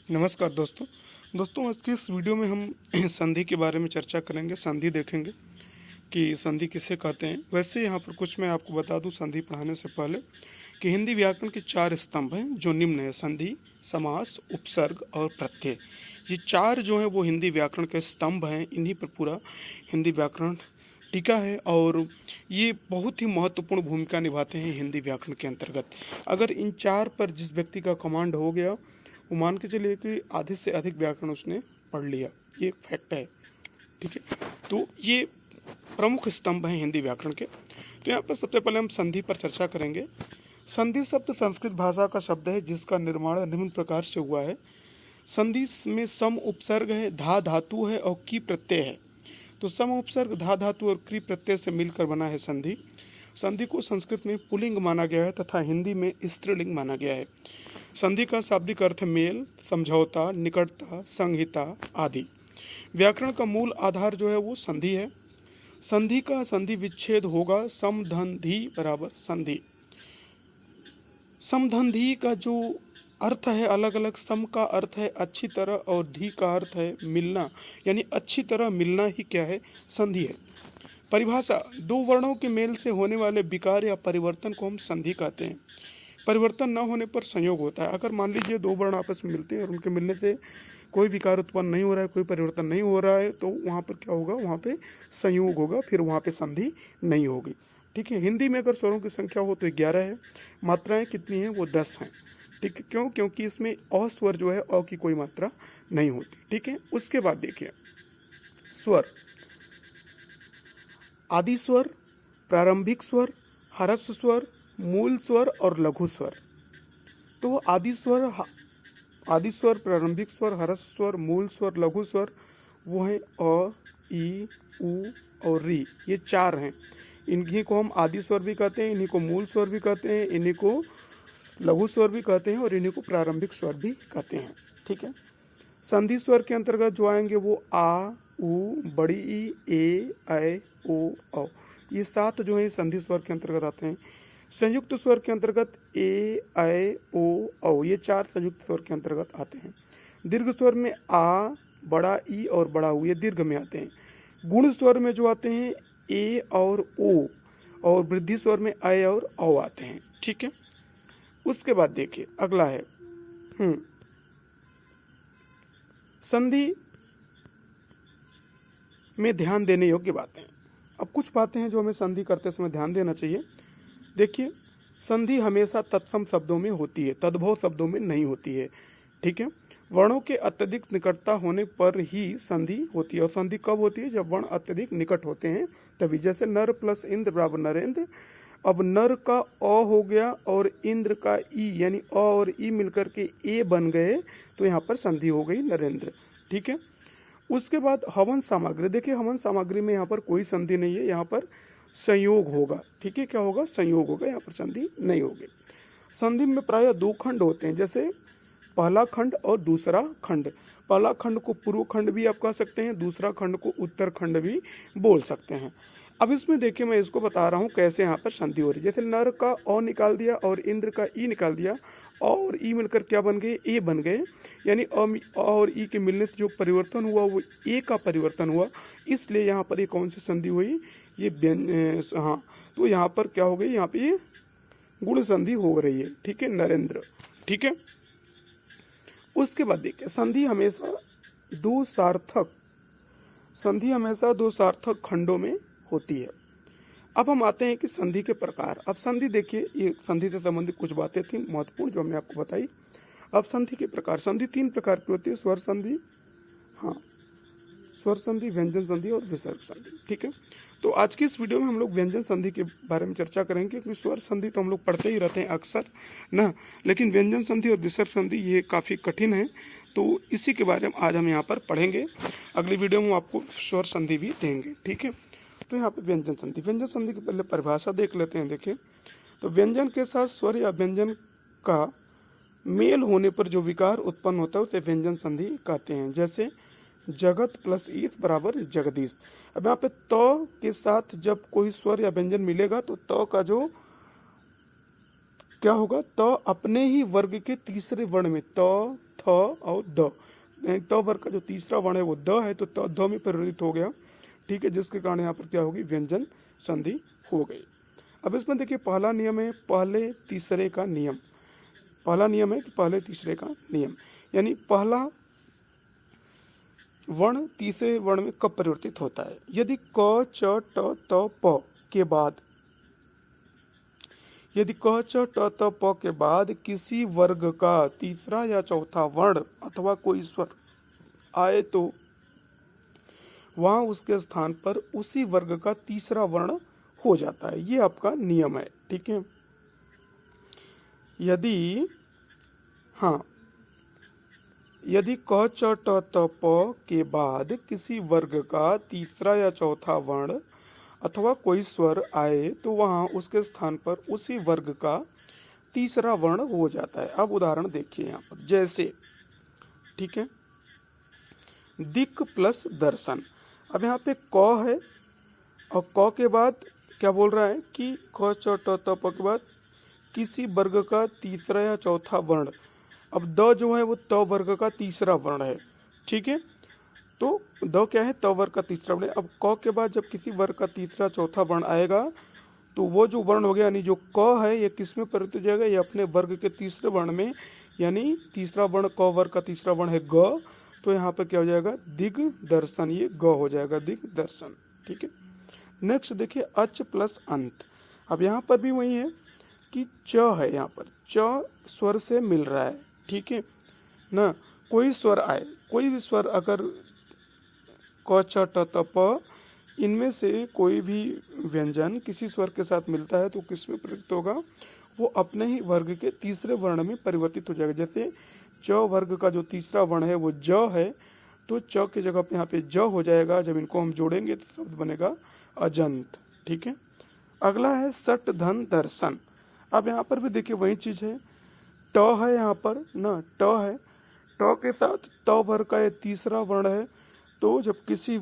नमस्कार दोस्तों आज की इस वीडियो में हम संधि के बारे में चर्चा करेंगे। संधि देखेंगे कि संधि किसे कहते हैं। वैसे यहाँ पर कुछ मैं आपको बता दूं संधि पढ़ाने से पहले कि हिंदी व्याकरण के 4 स्तंभ हैं जो निम्न है: संधि, समास, उपसर्ग और प्रत्यय। ये 4 जो हैं वो हिंदी व्याकरण के स्तंभ हैं। इन्हीं पर पूरा हिंदी व्याकरण टिका है और ये बहुत ही महत्वपूर्ण भूमिका निभाते हैं हिंदी व्याकरण के अंतर्गत। अगर इन 4 पर जिस व्यक्ति का कमांड हो गया वो मान के चलिए कि आधे से अधिक व्याकरण उसने पढ़ लिया, ये फैक्ट है। ठीक है, तो ये प्रमुख स्तंभ हैं हिंदी व्याकरण के। तो यहाँ पर सबसे पहले हम संधि पर चर्चा करेंगे। संधि शब्द संस्कृत भाषा का शब्द है जिसका निर्माण निम्न प्रकार से हुआ है। संधि में सम उपसर्ग है, धा धातु है और की प्रत्यय है। तो सम उपसर्ग, धा धातु और क्री प्रत्यय से मिलकर बना है संधि। संधि को संस्कृत में पुल्लिंग माना गया है तथा हिंदी में स्त्रीलिंग माना गया है। संधि का शाब्दिक अर्थ मेल, समझौता, निकटता, संहिता आदि। व्याकरण का मूल आधार जो है वो संधि है। संधि का संधि विच्छेद होगा समधंधी बराबर संधि। समधंधी का जो अर्थ है अलग अलग। सम का अर्थ है अच्छी तरह और धी का अर्थ है मिलना, यानी अच्छी तरह मिलना ही क्या है, संधि है। परिभाषा: दो वर्णों के मेल से होने वाले विकार या परिवर्तन को हम संधि कहते हैं। परिवर्तन न होने पर संयोग होता है। अगर मान लीजिए दो वर्ण आपस में मिलते हैं और उनके मिलने से कोई विकार उत्पन्न नहीं हो रहा है, कोई परिवर्तन नहीं हो रहा है, तो वहाँ पर क्या होगा, वहाँ पे संयोग होगा, फिर वहाँ पे संधि नहीं होगी। ठीक है। हिंदी में अगर स्वरों की संख्या हो तो 11 है, मात्राएं कितनी हैं, वो 10 हैं। ठीक है, क्यों? क्योंकि इसमें अ स्वर जो है अ की कोई मात्रा नहीं होती। ठीक है। उसके बाद देखिए स्वर: आदि स्वर, प्रारंभिक स्वर, ह्रस्व स्वर, मूल स्वर और लघु स्वर। तो आदि स्वर, प्रारंभिक स्वर, ह्रस्व स्वर, मूल स्वर, लघु स्वर वो हैं अ, ई, उ और री। ये 4 हैं। इन्हीं को हम आदि स्वर भी कहते हैं, इन्हीं को मूल स्वर भी कहते हैं, इन्हीं को लघु स्वर भी कहते हैं और इन्हीं को प्रारंभिक स्वर भी कहते हैं। ठीक है। संधि स्वर के अंतर्गत जो आएंगे वो आ, उ, बड़ी ई, ए, ऐ, ओ, औ। ये 7 जो है संधि स्वर के अंतर्गत आते हैं। संयुक्त स्वर के अंतर्गत ए, ऐ, ओ, औ, ये 4 संयुक्त स्वर के अंतर्गत आते हैं। दीर्घ स्वर में आ, बड़ा ई और बड़ा उ, ये दीर्घ में आते हैं। गुण स्वर में जो आते हैं ए और ओ, और वृद्धि स्वर में ऐ और औ आते हैं। ठीक है। उसके बाद देखिए अगला है संधि में ध्यान देने योग्य बातें। अब कुछ बातें हैं जो हमें संधि करते समय ध्यान देना चाहिए। देखिए, संधि हमेशा तत्सम शब्दों में होती है, तद्भव शब्दों में नहीं होती है। ठीक है। वर्णों के अत्यधिक निकटता होने पर ही संधि होती है। और संधि कब होती है? जब वर्ण अत्यधिक निकट होते हैं तभी। जैसे नर प्लस इंद्र बराबर नरेंद्र। अब नर का अ हो गया और इंद्र का ई, यानी अ और ई मिलकर के ए बन गए, तो यहाँ पर संधि हो गई नरेंद्र। ठीक है। उसके बाद हवन सामग्री। देखिए, हवन सामग्री में यहाँ पर कोई संधि नहीं है, यहाँ पर संयोग होगा। ठीक है, क्या होगा? संयोग होगा, यहाँ पर संधि नहीं होगी। संधि में प्रायः 2 खंड होते हैं, जैसे पहला खंड और दूसरा खंड। पहला खंड को पूर्व खंड भी आप कह सकते हैं, दूसरा खंड को उत्तर खंड भी बोल सकते हैं। अब इसमें देखिए मैं इसको बता रहा हूँ कैसे यहाँ पर संधि हो रही है। जैसे नर का अ निकाल दिया और इंद्र का ई निकाल दिया, अ और ई मिलकर क्या बन गए? ए बन गए, यानी अ और ई के मिलने से जो परिवर्तन हुआ वो ए का परिवर्तन हुआ, इसलिए यहाँ पर ये कौन सी संधि हुई? ये हाँ, तो यहाँ पर क्या हो गई? यहाँ पे ये गुण संधि हो रही है। ठीक है, नरेंद्र। ठीक है। उसके बाद देखिए संधि हमेशा दो सार्थक खंडों में होती है। अब हम आते हैं कि संधि के प्रकार। अब संधि देखिए, ये संधि से संबंधित कुछ बातें थी महत्वपूर्ण जो हमने आपको बताई। अब संधि के प्रकार। संधि 3 प्रकार की होती है: स्वर संधि, स्वर संधि, व्यंजन संधि और विसर्ग संधि। ठीक है। तो आज की इस वीडियो में हम लोग व्यंजन संधि के बारे में चर्चा करेंगे, क्योंकि स्वर संधि तो हम लोग पढ़ते ही रहते हैं अक्सर ना, लेकिन व्यंजन संधि और विसर्ग संधि ये काफ़ी कठिन है, तो इसी के बारे में आज हम यहाँ पर पढ़ेंगे। अगली वीडियो में आपको स्वर संधि भी देंगे। ठीक है। तो यहाँ पे व्यंजन संधि की पहले परिभाषा देख लेते हैं। देखिए, तो व्यंजन के साथ स्वर या व्यंजन का मेल होने पर जो विकार उत्पन्न होता है उसे व्यंजन संधि कहते हैं। जैसे जगत प्लस ईस बराबर जगदीश। अब यहाँ पे त के साथ जब कोई स्वर या व्यंजन मिलेगा तो त का जो क्या होगा? त अपने ही वर्ग के तीसरे वर्ण में त, थ हो द, त वर्ग का जो तीसरा वर्ण है वो द है, तो द में परिवर्तित हो गया, ठीक है, जिसके कारण यहाँ पर क्या होगी, व्यंजन संधि हो गई। अब इसमें देखिए पहला नियम है पहले तीसरे का नियम। पहला नियम है कि पहले तीसरे का नियम, यानी पहला वर्ण तीसरे वर्ण में कब परिवर्तित होता है। यदि क च ट त प के बाद, यदि क च ट त प के बाद किसी वर्ग का तीसरा या चौथा वर्ण अथवा कोई स्वर आए तो वहां उसके स्थान पर उसी वर्ग का तीसरा वर्ण हो जाता है। ये आपका नियम है, ठीक है। यदि हाँ, यदि क च ट त प के बाद किसी वर्ग का तीसरा या चौथा वर्ण अथवा कोई स्वर आए तो वहां उसके स्थान पर उसी वर्ग का तीसरा वर्ण हो जाता है। अब उदाहरण देखिए यहाँ पर, जैसे, ठीक है, दिक् प्लस दर्शन। अब यहाँ पे क है और क के बाद क्या बोल रहा है कि क च ट त प के बाद किसी वर्ग का तीसरा या चौथा वर्ण। अब द जो है वो त वर्ग का तीसरा वर्ण है, ठीक है, तो द क्या है, त वर्ग का तीसरा वर्ण है। अब क के बाद जब किसी वर्ग का तीसरा चौथा वर्ण आएगा तो वो जो वर्ण हो गया, यानी जो क है ये किस में परिवर्तित हो जाएगा, ये अपने वर्ग के तीसरे वर्ण में, यानी तीसरा वर्ण क वर्ग का तीसरा वर्ण है ग, तो यहाँ पे क्या हो जाएगा, दिग दर्शन, ये ग हो जाएगा, दिग दर्शन, ठीक है। नेक्स्ट देखिए अच प्लस अंत। अब यहाँ पर भी वही है कि च है, यहाँ पर च स्वर से मिल रहा है, ठीक है ना। कोई स्वर आए, कोई भी स्वर अगर क च ट त प इनमें से कोई भी व्यंजन किसी स्वर के साथ मिलता है तो किस में परिवर्तित होगा, वो अपने ही वर्ग के तीसरे वर्ण में परिवर्तित हो जाएगा। जैसे च वर्ग का जो तीसरा वर्ण है वो ज है, तो च की जगह पे यहाँ पे ज हो जाएगा। जब इनको हम जोड़ेंगे तो शब्द बनेगा अजंत, ठीक है। अगला है सट धन दर्शन। अब यहाँ पर भी देखिए वही चीज है, ट है यहाँ पर ना, ट है, ट के साथ त वर्ग का ये तीसरा वर्ण है, तो जब किसी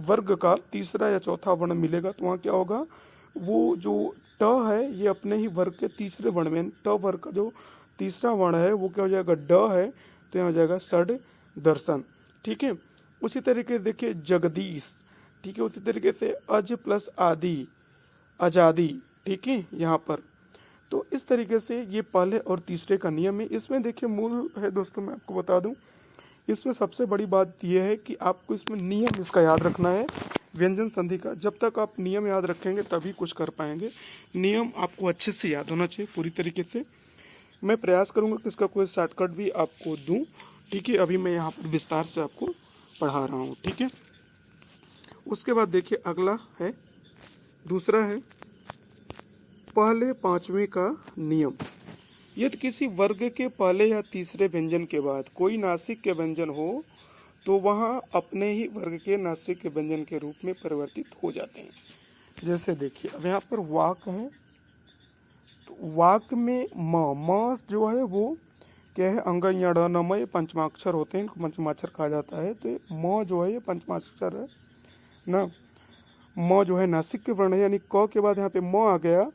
वर्ग का तीसरा या चौथा वर्ण मिलेगा तो वहाँ क्या होगा, वो जो ट है ये अपने ही वर्ग के तीसरे वर्ण में, ट वर्ग का जो तीसरा वर्ण है वो क्या हो जाएगा, ड है, तो यहाँ हो जाएगा षड दर्शन, ठीक है। उसी तरीके से देखिए जगदीश, ठीक है, उसी तरीके से अज प्लस आदि, आजादी, ठीक है यहाँ पर। तो इस तरीके से ये पहले और तीसरे का नियम है। इसमें देखिए मूल है दोस्तों, मैं आपको बता दूं, इसमें सबसे बड़ी बात यह है कि आपको इसमें नियम इसका याद रखना है, व्यंजन संधि का। जब तक आप नियम याद रखेंगे तभी कुछ कर पाएंगे। नियम आपको अच्छे से याद होना चाहिए पूरी तरीके से। मैं प्रयास करूंगा कि इसका कोई शॉर्टकट भी आपको दूं, ठीक है। अभी मैं यहाँ पर विस्तार से आपको पढ़ा रहा हूँ, ठीक है। उसके बाद देखिए अगला है, दूसरा है पहले पांचवें का नियम। यदि किसी वर्ग के पहले या तीसरे व्यंजन के बाद कोई नासिक के व्यंजन हो तो वहाँ अपने ही वर्ग के नासिक के व्यंजन के रूप में परिवर्तित हो जाते हैं। जैसे देखिए अब यहाँ पर वाक है, तो वाक में म जो है वो क्या है, अंग य ड न म, ये पंचमाक्षर होते हैं, इनको पंचमाक्षर कहा जाता है। तो म जो है ये पंचमाक्षर है ना। म जो है नासिक के वर्ण है, यानी क के बाद यहाँ पे म आ गया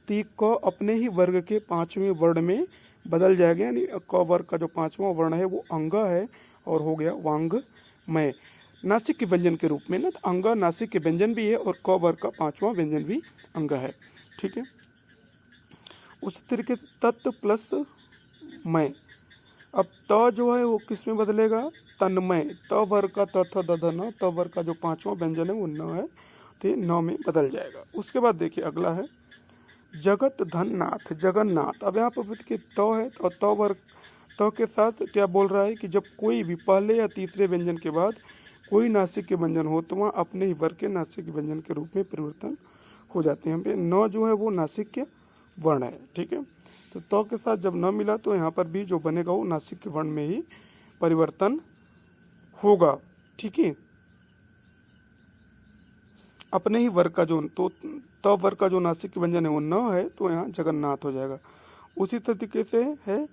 तो ये क अपने ही वर्ग के पांचवें वर्ण में बदल जाएगा, यानी क वर्ग का जो पांचवा वर्ण है वो अंग है और हो गया वांग्मय, नासिक के व्यंजन के रूप में ना। तो अंग नासिक के व्यंजन भी है और क वर्ग का पांचवा व्यंजन भी अंग है, ठीक है। उसी तरीके से तत् प्लस मय। अब त जो है वो किस में बदलेगा, तन्मय, त वर्ग का त थ द ध न, त वर्ग का जो पांचवा व्यंजन है वो न है, तो न में बदल जाएगा। उसके बाद देखिए अगला है जगत धन नाथ, जगन्नाथ। अब यहाँ पर देखिए त है और त वर्ग, त के साथ क्या बोल रहा है कि जब कोई भी पहले या तीसरे व्यंजन के बाद कोई नासिक के व्यंजन हो तो वहाँ अपने ही वर्ग के नासिक व्यंजन के रूप में परिवर्तन हो जाते हैं। यहाँ पे न जो है वो नासिक के वर्ण है, ठीक है। तो त के साथ जब न मिला तो यहाँ पर भी जो बनेगा वो नासिक के वर्ण में ही परिवर्तन होगा, ठीक है। अपने ही वर्ग का जो, तो त वर्ग का जो नासिक के व्यंजन है वो न है, तो यहाँ जगन्नाथ हो जाएगा। उसी तरीके से है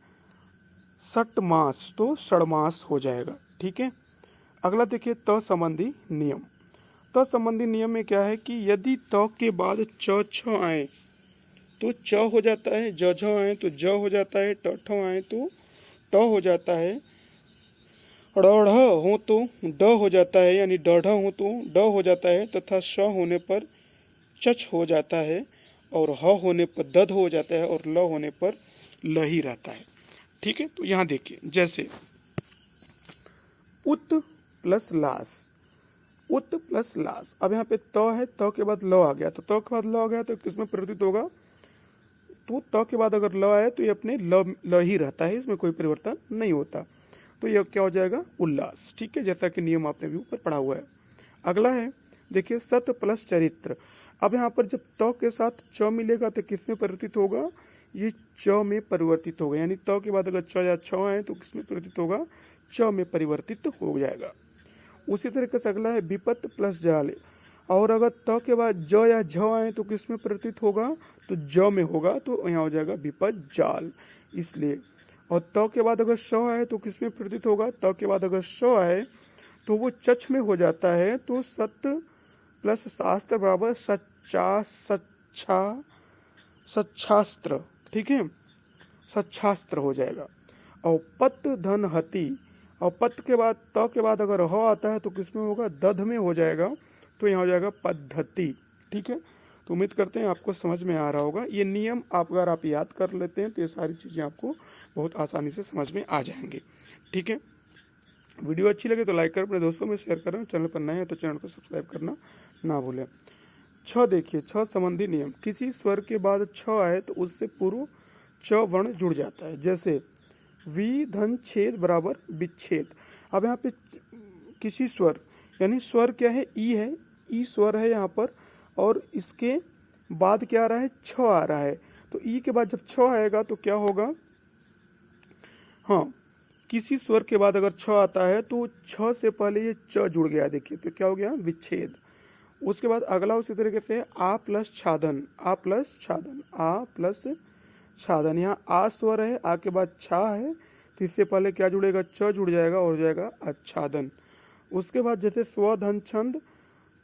षटमास, तो षडमास हो जाएगा, ठीक है। अगला देखिए त संबंधी नियम। त संबंधी नियम में क्या है कि यदि त के बाद च छ आए तो च हो जाता है, ज झ आए तो ज हो जाता है, ट ठ आए तो ट हो जाता है, ढ़ हो तो ड हो जाता है, यानी डढ़ हो तो ड हो जाता है, तथा श होने पर चच हो जाता है, और ह होने पर दध हो जाता है, और ल होने पर ल ही रहता है। ठीक है, तो यहाँ देखिए, जैसे उत प्लस लास, उत प्लस लास। अब यहाँ पे त है, त के बाद ल आ गया, तो त के बाद ल आ गया तो किसमें परिवर्तित होगा, तो त के बाद अगर ल आए तो ये अपने ल ही रहता है, इसमें कोई परिवर्तन नहीं होता, तो यह क्या हो जाएगा, उल्लास। ठीक है, जैसा कि नियम आपने भी ऊपर पढ़ा हुआ है। अगला है, देखिए सत प्लस चरित्र। अब यहाँ पर जब त के साथ च मिलेगा तो किसमें परिवर्तित होगा, ये च में परिवर्तित होगा, यानी त के बाद अगर च या छ आए तो किसमें परिवर्तित होगा, च में परिवर्तित हो जाएगा। उसी तरीके से अगला है विपत प्लस जाल। और अगर त के बाद ज या झ आए तो किसमें परिवर्तित होगा, तो ज में होगा, तो यहाँ हो जाएगा विपत जाल, इसलिए। और त के बाद अगर श आए तो किसमें परिवर्तित होगा, त के बाद अगर श आए तो वो चच में हो जाता है, तो सत प्लस शास्त्र बराबर सच्चा सच्चा सच्छास्त्र। ठीक है, सच्छास्त्र हो जाएगा। और पत धन हति, और पत के बाद त के बाद अगर ह आता है तो किसमें होगा, दध में हो जाएगा, तो यहाँ हो जाएगा पद्धति। ठीक है, तो उम्मीद करते हैं आपको समझ में आ रहा होगा। ये नियम अगर आप याद कर लेते हैं तो ये सारी चीज़ें आपको बहुत आसानी से समझ में आ जाएंगी। ठीक है, वीडियो अच्छी लगे तो लाइक करें, अपने दोस्तों में शेयर करें, चैनल पर नए हैं तो चैनल को सब्सक्राइब करना ना भूलें। छ देखिए, छ संबंधी नियम। किसी स्वर के बाद छ आए तो उससे पूर्व च वर्ण जुड़ जाता है, जैसे वि धन छेद बराबर विच्छेद। अब यहाँ पे किसी स्वर, यानी स्वर क्या है, ई है, ई स्वर है यहाँ पर, और इसके बाद क्या आ रहा है, छ आ रहा है, तो ई के बाद जब छ आएगा तो क्या होगा, हाँ, किसी स्वर के बाद अगर छ आता है तो छ से पहले ये च जुड़ गया, देखिए तो क्या हो गया, विच्छेद। उसके बाद अगला उसी तरीके से आ प्लस छादन, आ प्लस छादन, आ प्लस छादन। यहाँ आ स्वर है, आ के बाद छा है, तो इससे पहले क्या जुड़ेगा, च जुड़ जाएगा और हो जाएगा आच्छादन। उसके बाद जैसे स्वधन छंद,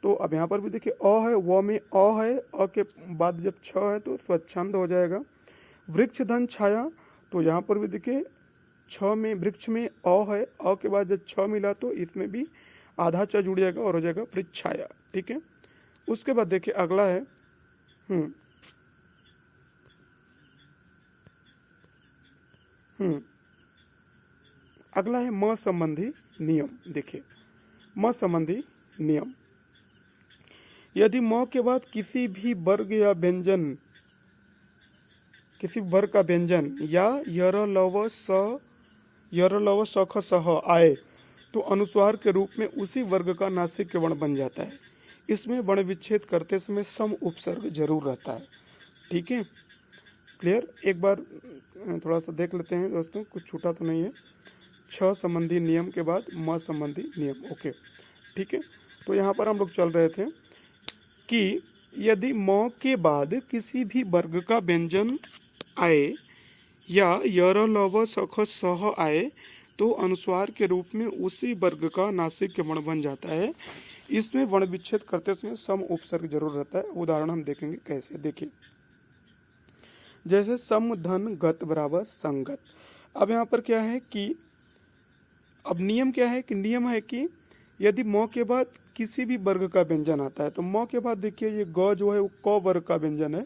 तो अब यहाँ पर भी देखिए अ है, व में अ है, अ के बाद जब छ है तो स्वच्छंद हो जाएगा। वृक्ष धन छाया, तो यहाँ पर भी देखिए छ में वृक्ष में अ है, अ के बाद जब छ मिला तो इसमें भी आधा च जुड़ जाएगा और हो जाएगा वृक्षाया। ठीक है, उसके बाद देखिए अगला है अगला है म संबंधी नियम। देखिए म संबंधी नियम, यदि म के बाद किसी भी वर्ग या व्यंजन, किसी वर्ग का व्यंजन या यर लव सख सह आए तो अनुस्वार के रूप में उसी वर्ग का नासिक वर्ण बन जाता है। इसमें वर्ण विच्छेद करते समय सम उपसर्ग जरूर रहता है। ठीक है, क्लियर। एक बार थोड़ा सा देख लेते हैं दोस्तों, कुछ छूटा तो नहीं है। छ संबंधी नियम के बाद म संबंधी नियम, ओके। ठीक है, तो यहाँ पर हम लोग चल रहे थे कि यदि म के बाद किसी भी वर्ग का व्यंजन आए या यर लव सख सह आए तो अनुस्वार के रूप में उसी वर्ग का नासिक वर्ण बन जाता है। इसमें वर्ण विच्छेद करते समय सम उपसर्ग जरूर रहता है। उदाहरण हम देखेंगे कैसे। देखिए जैसे सम धन गत बराबर संगत। अब यहाँ पर क्या है कि अब नियम क्या है कि नियम है कि यदि म के बाद किसी भी वर्ग का व्यंजन आता है तो म के बाद देखिए ये ग जो है वो क वर्ग का व्यंजन है,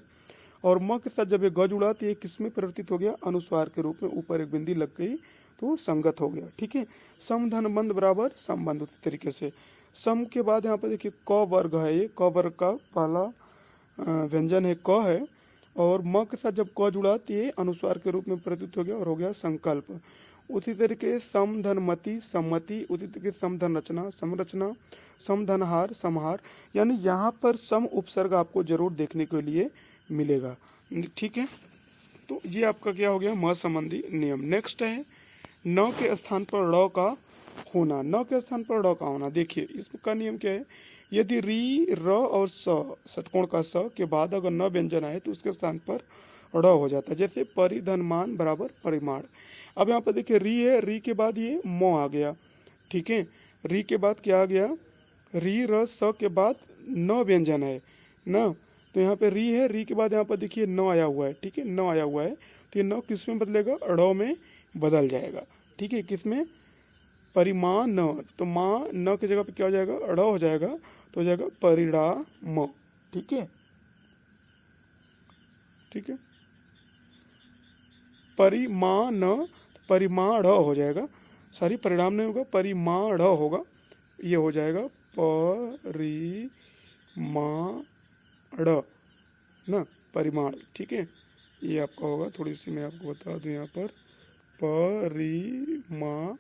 और म के साथ जब ये ग जुड़ा तो ये किसमें परिवर्तित हो गया, अनुस्वार के रूप में, ऊपर एक बिंदी लग गई तो संगत हो गया। ठीक है, सम धन बंद बराबर संबंध। उसी तरीके से सम के बाद यहाँ पर देखिए क वर्ग है, ये क वर्ग का पहला व्यंजन है, क है, और म के साथ जब क जुड़ा तो ये अनुस्वार के रूप में परिवर्तित हो गया और हो गया संकल्प। उसी तरीके सम धन मति सम्मति, उसी तरीके सम धन रचना संरचना, सम धन हार समहार, यानी यहाँ पर सम उपसर्ग आपको जरूर देखने के लिए मिलेगा। ठीक है, तो ये आपका क्या हो गया, म संबंधी नियम। नेक्स्ट है न के स्थान पर ड़ का होना। न के स्थान पर ड़ का होना, देखिए इसका नियम क्या है, यदि री र और स षटकोण का स के बाद अगर न व्यंजन आए तो उसके स्थान पर ड़ हो जाता है। जैसे परिधनमान बराबर परिमाण। अब यहाँ पर देखिए री है, री के बाद ये म आ गया। ठीक है, री के बाद क्या आ गया, री र स के बाद न व्यंजन है न, तो यहाँ पे री है, री के बाद यहाँ पर देखिए न आया हुआ है। ठीक है, न आया हुआ है तो ये न किस में बदलेगा, ड़ में बदल जाएगा। ठीक है, किस में, परिमाण, तो माँ न की जगह पे क्या हो जाएगा, ड़ हो जाएगा, तो हो जाएगा परिणाम। ठीक है, ठीक है, परिमाण, परिमाण हो जाएगा, सॉरी परिणाम नहीं होगा, परिमाण होगा, ये हो जाएगा परिमाण ना, परिमाण। ठीक है, ये आपका होगा, थोड़ी सी मैं आपको बता दूं, यहाँ पर परिमाण,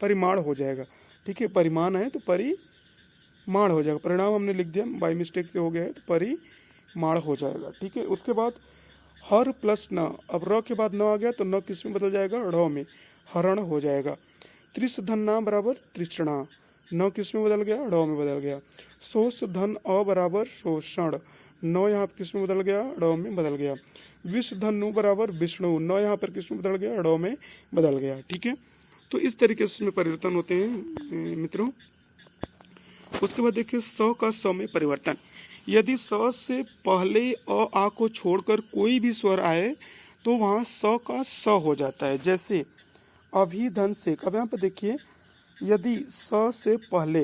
परिमाण हो जाएगा। ठीक है, परिमाण है तो परिमाण हो जाएगा, परिणाम हमने लिख दिया बाई मिस्टेक से हो गया है, तो परिमाण हो जाएगा। ठीक है, उसके बाद हर प्लस न, अब र के बाद न आ गया तो न किस में बदल जाएगा, ड़ में, हरण हो जाएगा। त्रिश धन ना बराबर तृष्णा, न किस में बदल गया, ड़ में बदल गया। शोष धन अ बराबर शोषण, न यहाँ पर किस में बदल गया, ड़ में बदल गया। विष धनु बराबर विष्णु, न यहाँ पर किस में बदल गया, ड़ में बदल गया। ठीक है, तो इस तरीके से इसमें परिवर्तन होते हैं मित्रों। उसके बाद देखिए स का स में परिवर्तन, यदि स से पहले अ आ को छोड़कर कोई भी स्वर आए तो वहाँ स का स हो जाता है। जैसे अभिधन से, अब यहाँ पर देखिए यदि स से पहले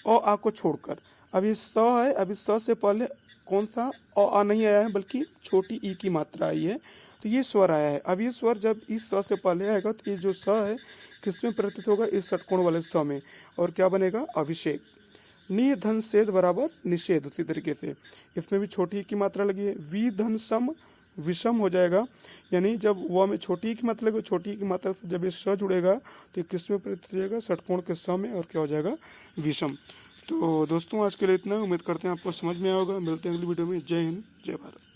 अ आ को छोड़कर, अभी स है, अभी स से पहले कौन सा अ आ नहीं आया है बल्कि छोटी ई की मात्रा आई है, तो ये स्वर आया है। अब ये स्वर जब इस स से पहले आएगा तो ये जो स है किसमें परिवर्तित होगा, इस षटकोण वाले स में, और क्या बनेगा, अभिषेक। निधन सेद बराबर निषेध, उसी तरीके से इसमें भी छोटी की मात्रा लगी है। विधन सम विषम हो जाएगा, यानी जब व में छोटी की मात्रा लगे, छोटी की मात्रा से जब ये स जुड़ेगा तो किस में परिवर्तित हो जाएगा, षटकोण के स में, और क्या हो जाएगा, विषम। तो दोस्तों आज के लिए इतना, उम्मीद करते हैं आपको समझ में आया होगा। मिलते हैं अगली वीडियो में। जय हिंद, जय भारत।